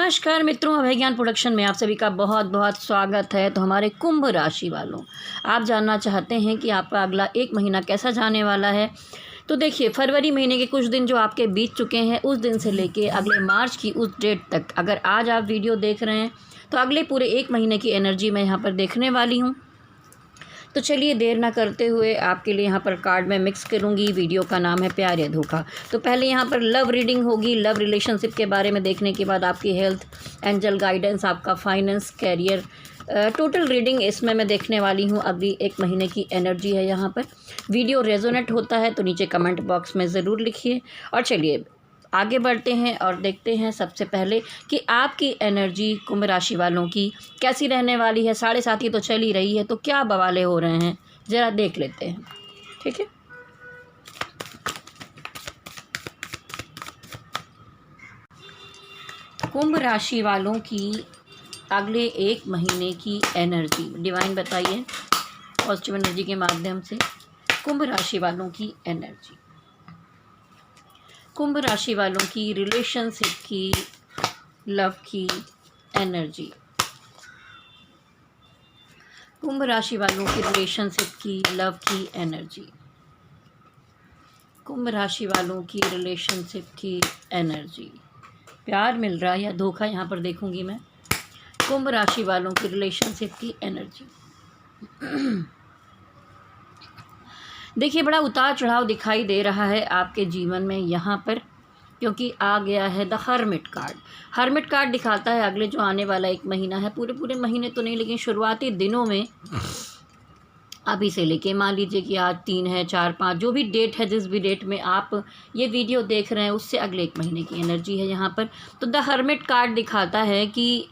नमस्कार मित्रों, अभय ज्ञान प्रोडक्शन में आप सभी का बहुत बहुत स्वागत है। तो हमारे कुंभ राशि वालों, आप जानना चाहते हैं कि आपका अगला एक महीना कैसा जाने वाला है। तो देखिए, फरवरी महीने के कुछ दिन जो आपके बीत चुके हैं, उस दिन से लेके अगले मार्च की उस डेट तक, अगर आज आप वीडियो देख रहे हैं तो अगले पूरे एक महीने की एनर्जी मैं यहाँ पर देखने वाली हूँ। तो चलिए देर ना करते हुए आपके लिए यहाँ पर कार्ड में मिक्स करूँगी। वीडियो का नाम है प्यार या धोखा। तो पहले यहाँ पर लव रीडिंग होगी। लव रिलेशनशिप के बारे में देखने के बाद आपकी हेल्थ, एंजल गाइडेंस, आपका फाइनेंस, कैरियर, टोटल रीडिंग इसमें मैं देखने वाली हूँ। अभी एक महीने की एनर्जी है यहाँ पर। वीडियो रेजोनेट होता है तो नीचे कमेंट बॉक्स में ज़रूर लिखिए। और चलिए आगे बढ़ते हैं और देखते हैं सबसे पहले कि आपकी एनर्जी कुंभ राशि वालों की कैसी रहने वाली है। 7:30 तो चल ही रही है, तो क्या बवाले हो रहे हैं ज़रा देख लेते हैं। ठीक है, कुंभ राशि वालों की अगले एक महीने की एनर्जी डिवाइन बताइए पॉजिटिव एनर्जी के माध्यम से। कुंभ राशि वालों की एनर्जी, कुंभ राशि वालों की रिलेशनशिप की, लव की एनर्जी। कुंभ राशि वालों की रिलेशनशिप की, लव की एनर्जी। कुंभ राशि वालों की रिलेशनशिप की एनर्जी। प्यार मिल रहा है या धोखा, यहाँ पर देखूंगी मैं। कुंभ राशि वालों की रिलेशनशिप की एनर्जी। देखिए, बड़ा उतार चढ़ाव दिखाई दे रहा है आपके जीवन में यहाँ पर, क्योंकि आ गया है the hermit card. Hermit card दिखाता है अगले जो आने वाला एक महीना है, पूरे महीने तो नहीं लेकिन शुरुआती दिनों में, अभी से लेके मान लीजिए कि आज 3 है, 4, 5 जो भी डेट है, जिस भी डेट में आप ये वीडियो देख रहे हैं, उससे अगले एक महीने की एनर्जी है यहाँ पर। तो द हर्मिट कार्ड दिखाता है कि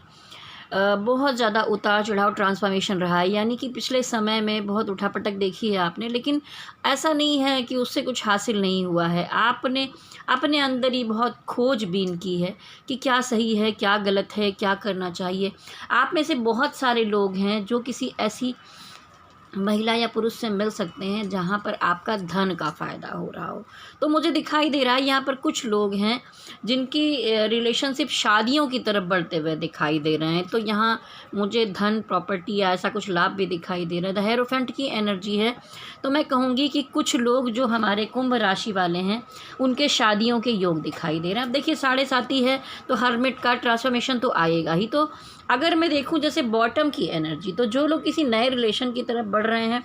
बहुत ज़्यादा उतार चढ़ाव ट्रांसफॉर्मेशन रहा है। यानी कि पिछले समय में बहुत उठापटक देखी है आपने, लेकिन ऐसा नहीं है कि उससे कुछ हासिल नहीं हुआ है। आपने अपने अंदर ही बहुत खोजबीन की है कि क्या सही है, क्या गलत है, क्या करना चाहिए। आप में से बहुत सारे लोग हैं जो किसी ऐसी महिला या पुरुष से मिल सकते हैं जहाँ पर आपका धन का फ़ायदा हो रहा हो। तो मुझे दिखाई दे रहा है यहाँ पर कुछ लोग हैं जिनकी रिलेशनशिप शादियों की तरफ बढ़ते हुए दिखाई दे रहे हैं। तो यहाँ मुझे धन, प्रॉपर्टी या ऐसा कुछ लाभ भी दिखाई दे रहा है। द हेरोफेंट की एनर्जी है। तो मैं कहूँगी कि कुछ लोग जो हमारे कुंभ राशि वाले हैं, उनके शादियों के योग दिखाई दे रहे हैं। अब देखिए, 7:30 है तो हर्मिट का ट्रांसफॉर्मेशन तो आएगा ही। तो अगर मैं देखूं जैसे बॉटम की एनर्जी, तो जो लोग किसी नए रिलेशन की तरफ बढ़ रहे हैं,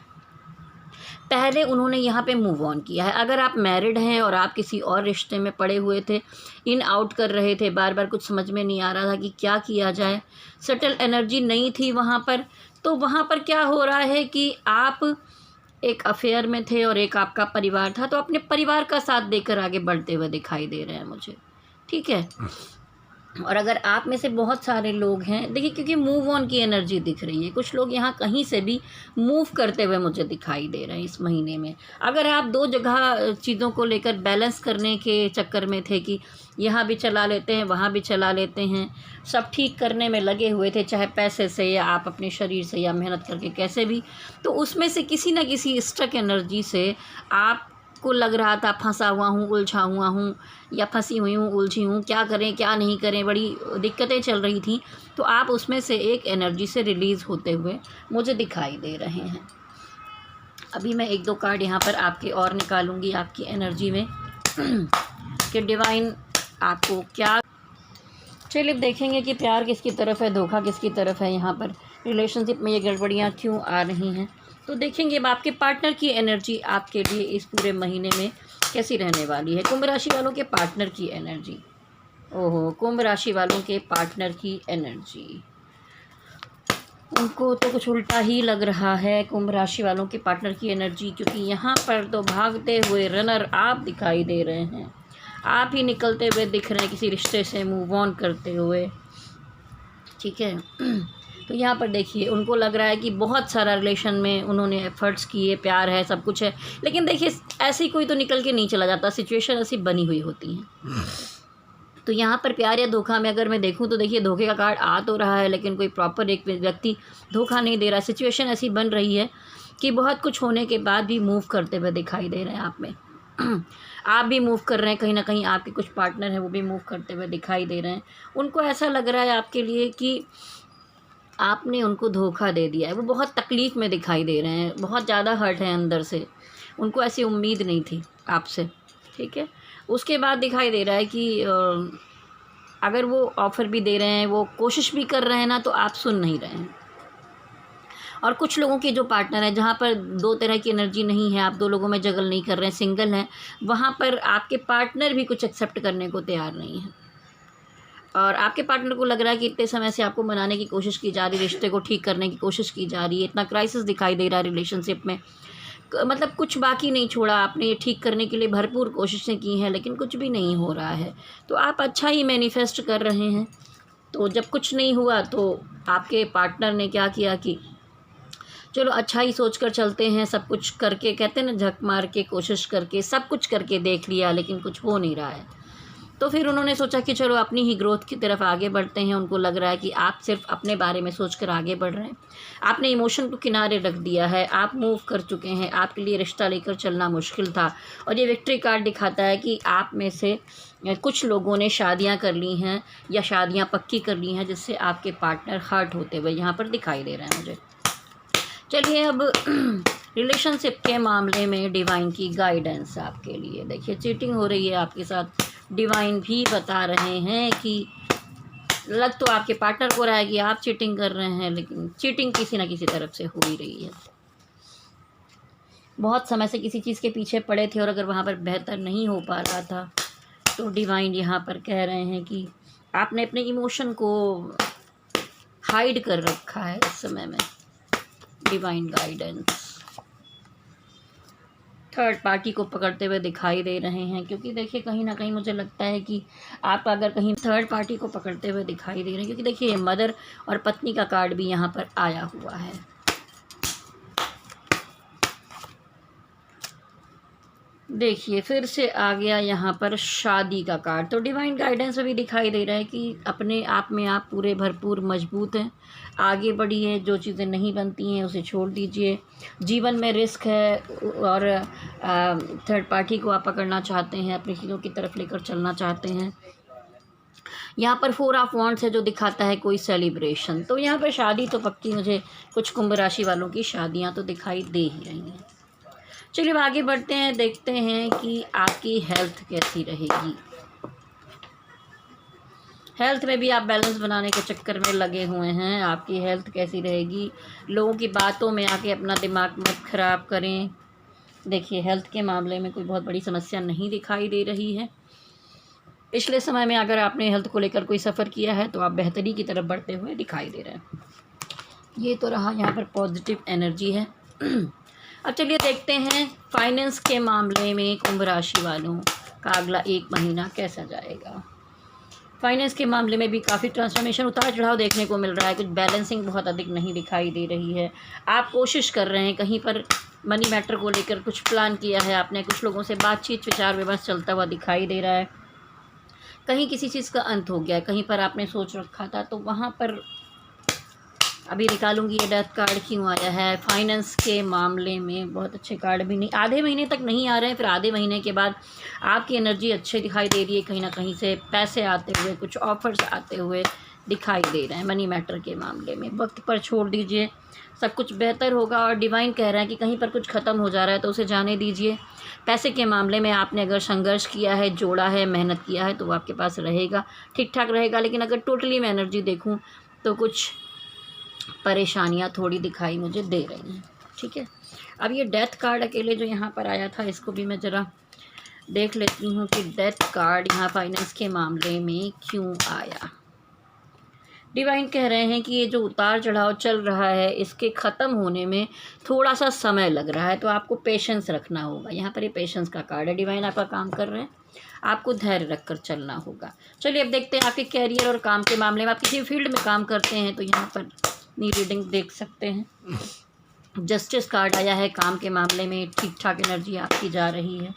पहले उन्होंने यहाँ पे मूव ऑन किया है। अगर आप मैरिड हैं और आप किसी और रिश्ते में पड़े हुए थे, इन आउट कर रहे थे, बार बार कुछ समझ में नहीं आ रहा था कि क्या किया जाए, सेटल एनर्जी नहीं थी वहाँ पर, तो वहाँ पर क्या हो रहा है कि आप एक अफेयर में थे और एक आपका परिवार था, तो अपने परिवार का साथ देकर आगे बढ़ते हुए दिखाई दे रहे हैं मुझे। ठीक है, और अगर आप में से बहुत सारे लोग हैं, देखिए, क्योंकि मूव ऑन की एनर्जी दिख रही है, कुछ लोग यहाँ कहीं से भी मूव करते हुए मुझे दिखाई दे रहे हैं इस महीने में। अगर आप 2 जगह चीज़ों को लेकर बैलेंस करने के चक्कर में थे कि यहाँ भी चला लेते हैं, वहाँ भी चला लेते हैं, सब ठीक करने में लगे हुए थे, चाहे पैसे से या आप अपने शरीर से या मेहनत करके कैसे भी, तो उसमें से किसी न किसी स्टक एनर्जी से आप को लग रहा था फंसा हुआ हूँ, उलझा हुआ हूँ, या फंसी हुई हूँ, उलझी हूँ, क्या करें क्या नहीं करें, बड़ी दिक्कतें चल रही थी। तो आप उसमें से एक एनर्जी से रिलीज़ होते हुए मुझे दिखाई दे रहे हैं। अभी मैं 1-2 कार्ड यहाँ पर आपके और निकालूंगी आपकी एनर्जी में कि डिवाइन आपको क्या। चलिए देखेंगे कि प्यार किसकी तरफ है, धोखा किसकी तरफ है। यहाँ पर रिलेशनशिप में ये गड़बड़ियाँ क्यों आ रही हैं, तो देखेंगे अब आपके पार्टनर की एनर्जी आपके लिए इस पूरे महीने में कैसी रहने वाली है। कुंभ राशि वालों के पार्टनर की एनर्जी, ओहो, कुंभ राशि वालों के पार्टनर की एनर्जी, उनको तो कुछ उल्टा ही लग रहा है कुंभ राशि वालों के पार्टनर की एनर्जी, क्योंकि यहाँ पर तो भागते हुए रनर आप दिखाई दे रहे हैं। आप ही निकलते हुए दिख रहे हैं किसी रिश्ते से मूव ऑन करते हुए। ठीक है, तो यहाँ पर देखिए, उनको लग रहा है कि बहुत सारा रिलेशन में उन्होंने एफर्ट्स किए, प्यार है, सब कुछ है, लेकिन देखिए ऐसी कोई तो निकल के नहीं चला जाता, सिचुएशन ऐसी बनी हुई होती हैं। तो यहाँ पर प्यार या धोखा में अगर मैं देखूँ तो देखिए, धोखे का कार्ड आ तो रहा है, लेकिन कोई प्रॉपर एक व्यक्ति धोखा नहीं दे रहा। सिचुएशन ऐसी बन रही है कि बहुत कुछ होने के बाद भी मूव करते हुए दिखाई दे रहे हैं आप में। आप भी मूव कर रहे हैं, कहीं ना कहीं आपके कुछ पार्टनर हैं वो भी मूव करते हुए दिखाई दे रहे हैं। उनको ऐसा लग रहा है आपके लिए कि आपने उनको धोखा दे दिया है। वो बहुत तकलीफ़ में दिखाई दे रहे हैं, बहुत ज़्यादा हर्ट है अंदर से। उनको ऐसी उम्मीद नहीं थी आपसे, ठीक है। उसके बाद दिखाई दे रहा है कि अगर वो ऑफ़र भी दे रहे हैं, वो कोशिश भी कर रहे हैं ना, तो आप सुन नहीं रहे हैं। और कुछ लोगों के जो पार्टनर हैं, जहाँ पर दो तरह की एनर्जी नहीं है, आप दो लोगों में जगल नहीं कर रहे हैं, सिंगल हैं, वहाँ पर आपके पार्टनर भी कुछ एक्सेप्ट करने को तैयार नहीं है। और आपके पार्टनर को लग रहा है कि इतने समय से आपको मनाने की कोशिश की जा रही, रिश्ते को ठीक करने की कोशिश की जा रही है, इतना क्राइसिस दिखाई दे रहा है रिलेशनशिप में, मतलब कुछ बाकी नहीं छोड़ा आपने, ये ठीक करने के लिए भरपूर कोशिशें की हैं, लेकिन कुछ भी नहीं हो रहा है। तो आप अच्छा ही मैनिफेस्ट कर रहे हैं। तो जब कुछ नहीं हुआ तो आपके पार्टनर ने क्या किया कि चलो अच्छा ही सोच कर चलते हैं, सब कुछ करके, कहते हैं ना, झक मार के कोशिश करके, सब कुछ करके देख लिया लेकिन कुछ हो नहीं रहा है। तो फिर उन्होंने सोचा कि चलो अपनी ही ग्रोथ की तरफ आगे बढ़ते हैं। उनको लग रहा है कि आप सिर्फ अपने बारे में सोचकर आगे बढ़ रहे हैं, आपने इमोशन को किनारे रख दिया है, आप मूव कर चुके हैं, आपके लिए रिश्ता लेकर चलना मुश्किल था। और ये विक्ट्री कार्ड दिखाता है कि आप में से कुछ लोगों ने शादियां कर ली हैं या शादियां पक्की कर ली हैं, जिससे आपके पार्टनर हर्ट होते हुए यहाँ पर दिखाई दे रहे हैं मुझे। चलिए अब रिलेशनशिप के मामले में डिवाइन की गाइडेंस आपके लिए। देखिए, चीटिंग हो रही है आपके साथ, डिवाइन भी बता रहे हैं कि लग तो आपके पार्टनर को रहा है कि आप चीटिंग कर रहे हैं, लेकिन चीटिंग किसी ना किसी तरफ से हो ही रही है। बहुत समय से किसी चीज़ के पीछे पड़े थे और अगर वहाँ पर बेहतर नहीं हो पा रहा था, तो डिवाइन यहाँ पर कह रहे हैं कि आपने अपने इमोशन को हाइड कर रखा है इस समय में। डिवाइन गाइडेंस थर्ड पार्टी को पकड़ते हुए दिखाई दे रहे हैं, क्योंकि देखिए कहीं ना कहीं मुझे लगता है कि आप अगर कहीं थर्ड पार्टी को पकड़ते हुए दिखाई दे रहे हैं, क्योंकि देखिए मदर और पत्नी का कार्ड भी यहाँ पर आया हुआ है। देखिए फिर से आ गया यहाँ पर शादी का कार्ड। तो डिवाइन गाइडेंस अभी दिखाई दे रहा है कि अपने आप में आप पूरे भरपूर मजबूत हैं, आगे बढ़िए, जो चीज़ें नहीं बनती हैं उसे छोड़ दीजिए। जीवन में रिस्क है और थर्ड पार्टी को आप पकड़ना चाहते हैं, अपनी चीज़ों की तरफ लेकर चलना चाहते हैं। यहाँ पर 4 ऑफ वांड्स है जो दिखाता है कोई सेलिब्रेशन। तो यहाँ पर शादी तो पक्की, मुझे कुछ कुंभ राशि वालों की शादियाँ तो दिखाई दे ही रही हैं। चलिए आगे बढ़ते हैं, देखते हैं कि आपकी हेल्थ कैसी रहेगी। हेल्थ में भी आप बैलेंस बनाने के चक्कर में लगे हुए हैं, आपकी हेल्थ कैसी रहेगी। लोगों की बातों में आके अपना दिमाग मत ख़राब करें। देखिए हेल्थ के मामले में कोई बहुत बड़ी समस्या नहीं दिखाई दे रही है। पिछले समय में अगर आपने हेल्थ को लेकर कोई सफ़र किया है तो आप बेहतरी की तरफ बढ़ते हुए दिखाई दे रहे हैं। ये तो रहा यहाँ पर पॉजिटिव एनर्जी है। अब चलिए देखते हैं फाइनेंस के मामले में कुंभ राशि वालों का अगला 1 महीना कैसा जाएगा। फाइनेंस के मामले में भी काफ़ी ट्रांसफॉर्मेशन, उतार चढ़ाव देखने को मिल रहा है। कुछ बैलेंसिंग बहुत अधिक नहीं दिखाई दे रही है। आप कोशिश कर रहे हैं, कहीं पर मनी मैटर को लेकर कुछ प्लान किया है आपने, कुछ लोगों से बातचीत विचार विमर्श चलता हुआ दिखाई दे रहा है। कहीं किसी चीज़ का अंत हो गया है, कहीं पर आपने सोच रखा था, तो वहाँ पर अभी निकालूंगी ये डेथ कार्ड क्यों आया है। फाइनेंस के मामले में बहुत अच्छे कार्ड भी नहीं, आधे महीने तक नहीं आ रहे हैं, फिर आधे महीने के बाद आपकी एनर्जी अच्छी दिखाई दे रही है। कहीं ना कहीं से पैसे आते हुए, कुछ ऑफर्स आते हुए दिखाई दे रहे हैं। मनी मैटर के मामले में वक्त पर छोड़ दीजिए, सब कुछ बेहतर होगा। और डिवाइन कह रहा है कि कहीं पर कुछ ख़त्म हो जा रहा है तो उसे जाने दीजिए। पैसे के मामले में आपने अगर संघर्ष किया है, जोड़ा है, मेहनत किया है, तो वो आपके पास रहेगा, ठीक ठाक रहेगा। लेकिन अगर टोटली मैं एनर्जी देखूँ तो कुछ परेशानियां थोड़ी दिखाई मुझे दे रही हैं, ठीक है। अब ये डेथ कार्ड अकेले जो यहाँ पर आया था, इसको भी मैं ज़रा देख लेती हूँ कि डेथ कार्ड यहाँ फाइनेंस के मामले में क्यों आया। डिवाइन कह रहे हैं कि ये जो उतार चढ़ाव चल रहा है, इसके ख़त्म होने में थोड़ा सा समय लग रहा है, तो आपको पेशेंस रखना होगा। यहाँ पर ये पेशेंस का कार्ड है। डिवाइन आपका काम कर रहे हैं, आपको धैर्य रखकर चलना होगा। चलिए अब देखते हैं आपके कैरियर और काम के मामले में। आप किसी फील्ड में काम करते हैं तो यहाँ पर अपनी रीडिंग देख सकते हैं। जस्टिस कार्ड आया है, काम के मामले में ठीक ठाक एनर्जी आपकी जा रही है।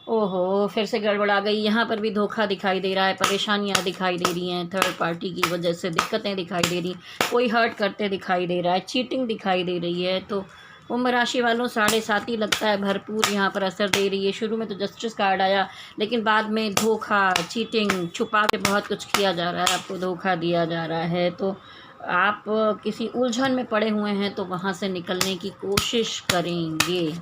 ओहो, फिर से गड़बड़ आ गई। यहाँ पर भी धोखा दिखाई दे रहा है, परेशानियाँ दिखाई दे रही हैं, थर्ड पार्टी की वजह से दिक्कतें दिखाई दे रही, कोई हर्ट करते दिखाई दे रहा है, चीटिंग दिखाई दे रही है। तो कुंभ राशि वालों 7.5 ही लगता है भरपूर यहाँ पर असर दे रही है। शुरू में तो जस्टिस कार्ड आया, लेकिन बाद में धोखा, चीटिंग, छुपा के बहुत कुछ किया जा रहा है, आपको धोखा दिया जा रहा है, तो आप किसी उलझन में पड़े हुए हैं, तो वहाँ से निकलने की कोशिश करेंगे।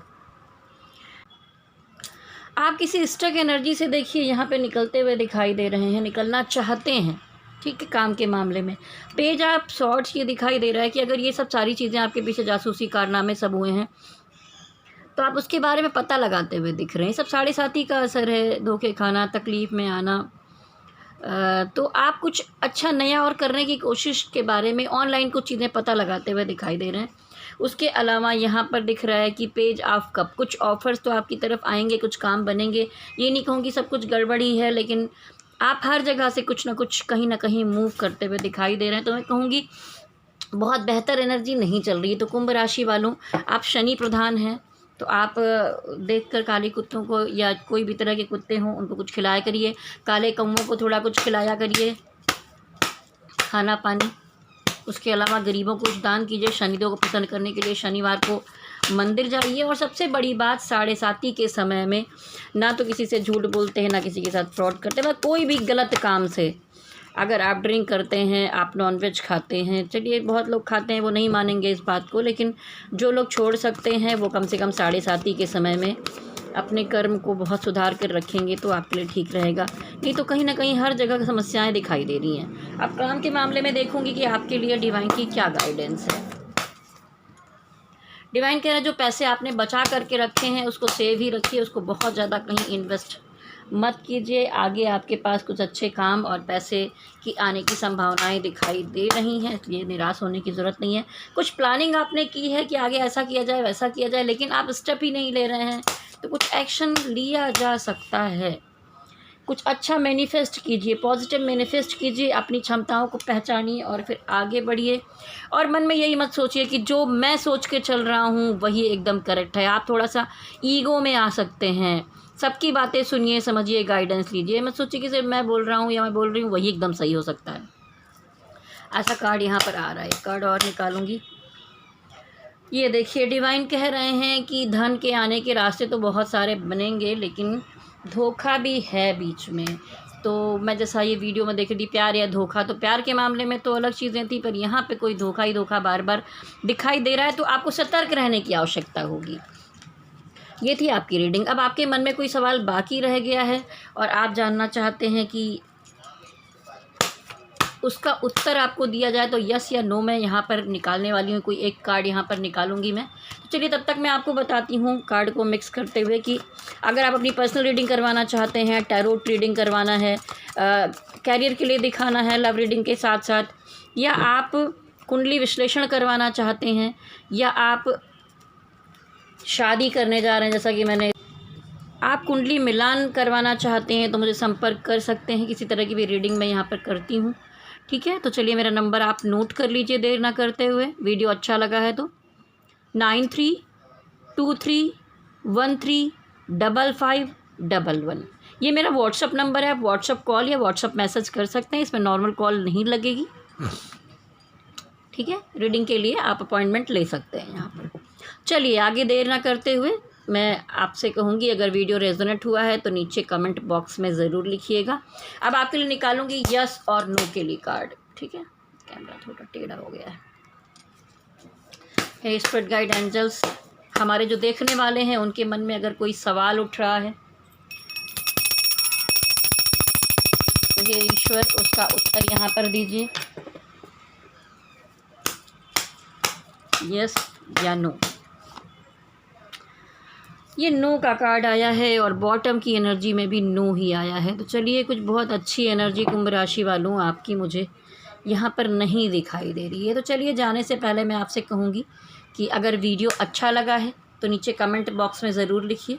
आप किसी स्टक एनर्जी से देखिए यहाँ पे निकलते हुए दिखाई दे रहे हैं, निकलना चाहते हैं, ठीक है। काम के मामले में पेज आप शॉर्ट्स ये दिखाई दे रहा है कि अगर ये सब सारी चीज़ें आपके पीछे जासूसी कारनामे सब हुए हैं, तो आप उसके बारे में पता लगाते हुए दिख रहे हैं। सब 7.5 का असर है, धोखे खाना, तकलीफ़ में आना। तो आप कुछ अच्छा नया और करने की कोशिश के बारे में ऑनलाइन कुछ चीज़ें पता लगाते हुए दिखाई दे रहे हैं। उसके अलावा यहाँ पर दिख रहा है कि पेज ऑफ कप, कुछ ऑफ़र्स तो आपकी तरफ आएंगे, कुछ काम बनेंगे। ये नहीं कहूँगी सब कुछ गड़बड़ी है, लेकिन आप हर जगह से कुछ ना कुछ कहीं ना कहीं मूव करते हुए दिखाई दे रहे हैं। तो मैं कहूँगी बहुत बेहतर एनर्जी नहीं चल रही है। तो कुंभ राशि वालों, आप शनि प्रधान हैं, तो आप देखकर काले कुत्तों को या कोई भी तरह के कुत्ते हों उनको कुछ खिलाया करिए। काले कौवों को थोड़ा कुछ खिलाया करिए, खाना पानी। उसके अलावा गरीबों को कुछ दान कीजिए। शनिदेव को प्रसन्न करने के लिए शनिवार को मंदिर जाइए। और सबसे बड़ी बात, 7.5 के समय में ना तो किसी से झूठ बोलते हैं, ना किसी के साथ फ्रॉड करते हैं। कोई भी गलत काम से, अगर आप ड्रिंक करते हैं, आप नॉनवेज खाते हैं, चलिए बहुत लोग खाते हैं, वो नहीं मानेंगे इस बात को, लेकिन जो लोग छोड़ सकते हैं वो कम से कम 7.5 के समय में अपने कर्म को बहुत सुधार कर रखेंगे तो आपके लिए ठीक रहेगा। नहीं तो कहीं ना कहीं हर जगह समस्याएं दिखाई दे रही हैं। अब काम के मामले में देखूंगी कि आपके लिए डिवाइन की क्या गाइडेंस है। डिवाइन कह रहा है जो पैसे आपने बचा करके रखे हैं उसको सेव ही रखिए, उसको बहुत ज़्यादा कहीं इन्वेस्ट मत कीजिए। आगे आपके पास कुछ अच्छे काम और पैसे की आने की संभावनाएं दिखाई दे रही हैं, इसलिए निराश होने की ज़रूरत नहीं है। कुछ प्लानिंग आपने की है कि आगे ऐसा किया जाए, वैसा किया जाए, लेकिन आप स्टेप ही नहीं ले रहे हैं, तो कुछ एक्शन लिया जा सकता है। कुछ अच्छा मैनिफेस्ट कीजिए, पॉजिटिव मैनिफेस्ट कीजिए, अपनी क्षमताओं को पहचानिए और फिर आगे बढ़िए। और मन में यही मत सोचिए कि जो मैं सोच के चल रहा हूँ वही एकदम करेक्ट है। आप थोड़ा सा ईगो में आ सकते हैं, सबकी बातें सुनिए, समझिए, गाइडेंस लीजिए। मत सोचिए कि सिर्फ मैं बोल रहा हूँ या मैं बोल रही हूँ वही एकदम सही हो सकता है। ऐसा कार्ड यहाँ पर आ रहा है। कार्ड और निकालूंगी। ये देखिए, डिवाइन कह रहे हैं कि धन के आने के रास्ते तो बहुत सारे बनेंगे, लेकिन धोखा भी है बीच में। तो मैं जैसा ये वीडियो में देख रही थी, प्यार या धोखा, तो प्यार के मामले में तो अलग चीज़ें थी, पर यहाँ पे कोई धोखा ही धोखा बार बार दिखाई दे रहा है। तो आपको सतर्क रहने की आवश्यकता होगी। ये थी आपकी रीडिंग। अब आपके मन में कोई सवाल बाकी रह गया है और आप जानना चाहते हैं कि उसका उत्तर आपको दिया जाए, तो यस या नो मैं यहाँ पर निकालने वाली हूँ। कोई एक कार्ड यहाँ पर निकालूंगी मैं। तो चलिए तब तक मैं आपको बताती हूँ कार्ड को मिक्स करते हुए कि अगर आप अपनी पर्सनल रीडिंग करवाना चाहते हैं, टैरोट रीडिंग करवाना है, कैरियर के लिए दिखाना है लव रीडिंग के साथ साथ, या आप कुंडली विश्लेषण करवाना चाहते हैं, या आप शादी करने जा रहे हैं, जैसा कि मैंने, आप कुंडली मिलान करवाना चाहते हैं, तो मुझे संपर्क कर सकते हैं। किसी तरह की भी रीडिंग मैं यहाँ पर करती हूँ, ठीक है। तो चलिए मेरा नंबर आप नोट कर लीजिए देर ना करते हुए। वीडियो अच्छा लगा है तो 9323135511। ये मेरा व्हाट्सअप नंबर है। आप व्हाट्सअप कॉल या व्हाट्सअप मैसेज कर सकते हैं, इसमें नॉर्मल कॉल नहीं लगेगी, ठीक है। रीडिंग के लिए आप अपॉइंटमेंट ले सकते हैं यहाँ पर। चलिए आगे देर ना करते हुए मैं आपसे कहूँगी, अगर वीडियो रेजोनेट हुआ है तो नीचे कमेंट बॉक्स में ज़रूर लिखिएगा। अब आपके लिए निकालूंगी यस और नो के लिए कार्ड, ठीक है। कैमरा थोड़ा टेढ़ा हो गया है। हे स्पिरिट गाइड एंजल्स, हमारे जो देखने वाले हैं उनके मन में अगर कोई सवाल उठ रहा है तो हे ईश्वर उसका उत्तर यहाँ पर दीजिए, यस या नो। ये नो का कार्ड आया है और बॉटम की एनर्जी में भी नो ही आया है। तो चलिए, कुछ बहुत अच्छी एनर्जी कुंभ राशि वालों आपकी मुझे यहाँ पर नहीं दिखाई दे रही है। तो चलिए, जाने से पहले मैं आपसे कहूँगी कि अगर वीडियो अच्छा लगा है तो नीचे कमेंट बॉक्स में ज़रूर लिखिए।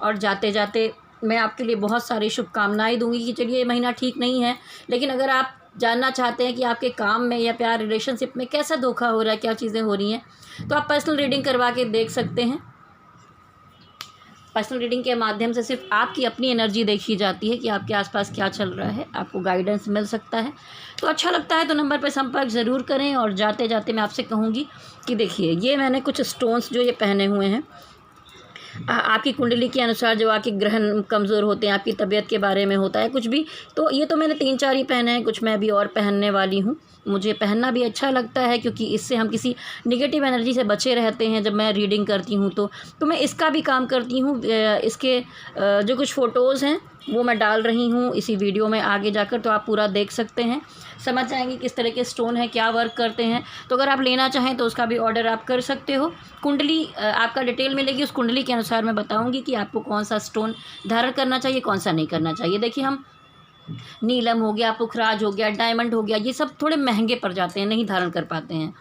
और जाते जाते मैं आपके लिए बहुत सारी शुभकामनाएँ दूँगी कि चलिए ये महीना ठीक नहीं है, लेकिन अगर आप जानना चाहते हैं कि आपके काम में या प्यार रिलेशनशिप में कैसा धोखा हो रहा है, क्या चीज़ें हो रही हैं, तो आप पर्सनल रीडिंग करवा के देख सकते हैं। पर्सनल रीडिंग के माध्यम से सिर्फ आपकी अपनी एनर्जी देखी जाती है कि आपके आसपास क्या चल रहा है, आपको गाइडेंस मिल सकता है। तो अच्छा लगता है तो नंबर पर संपर्क ज़रूर करें। और जाते जाते मैं आपसे कहूँगी कि देखिए, ये मैंने कुछ स्टोन्स जो ये पहने हुए हैं, आपकी कुंडली के अनुसार जो आपके ग्रहण कमज़ोर होते हैं, आपकी तबीयत के बारे में होता है कुछ भी, तो ये तो मैंने 3-4 ही पहने हैं, कुछ मैं अभी और पहनने वाली हूँ। मुझे पहनना भी अच्छा लगता है क्योंकि इससे हम किसी नेगेटिव एनर्जी से बचे रहते हैं जब मैं रीडिंग करती हूँ। तो मैं इसका भी काम करती हूँ। इसके जो कुछ फ़ोटोज़ हैं वो मैं डाल रही हूँ इसी वीडियो में आगे जाकर, तो आप पूरा देख सकते हैं, समझ जाएंगे किस तरह के स्टोन हैं, क्या वर्क करते हैं। तो अगर आप लेना चाहें तो उसका भी ऑर्डर आप कर सकते हो। कुंडली आपका डिटेल मिलेगी, उस कुंडली के अनुसार मैं बताऊंगी कि आपको कौन सा स्टोन धारण करना चाहिए, कौन सा नहीं करना चाहिए। देखिए, हम नीलम हो गया, पुखराज हो गया, डायमंड हो गया, ये सब थोड़े महंगे पड़ जाते हैं, नहीं धारण कर पाते हैं।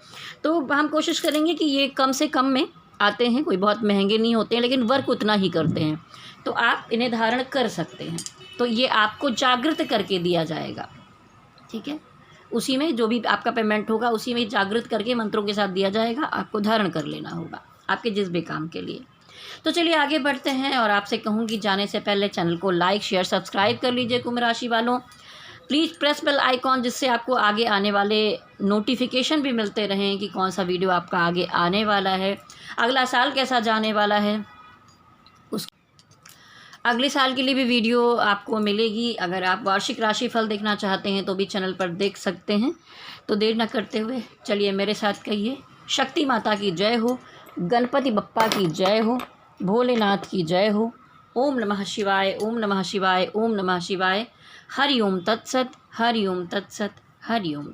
तो हम कोशिश करेंगे कि ये कम से कम में आते हैं, कोई बहुत महंगे नहीं होते हैं, लेकिन वर्क उतना ही करते हैं, तो आप इन्हें धारण कर सकते हैं। तो ये आपको जागृत करके दिया जाएगा, ठीक है। उसी में जो भी आपका पेमेंट होगा उसी में जागृत करके मंत्रों के साथ दिया जाएगा, आपको धारण कर लेना होगा आपके जिस भी काम के लिए। तो चलिए आगे बढ़ते हैं, और आपसे कहूँगी जाने से पहले चैनल को लाइक शेयर सब्सक्राइब कर लीजिए कुंभ राशि वालों। प्लीज़ प्रेस बेल आइकॉन, जिससे आपको आगे आने वाले नोटिफिकेशन भी मिलते रहें कि कौन सा वीडियो आपका आगे आने वाला है, अगला साल कैसा जाने वाला है, उस अगले साल के लिए भी वीडियो आपको मिलेगी। अगर आप वार्षिक राशिफल देखना चाहते हैं तो भी चैनल पर देख सकते हैं। तो देर न करते हुए चलिए मेरे साथ कहिए, शक्ति माता की जय हो, गणपति बप्पा की जय हो, भोलेनाथ की जय हो। ओम नमः शिवाय, ओम नमः शिवाय, ओम नमः शिवाय। हरि ओम तत्सत, हरि ओम तत्सत, हरि ओम।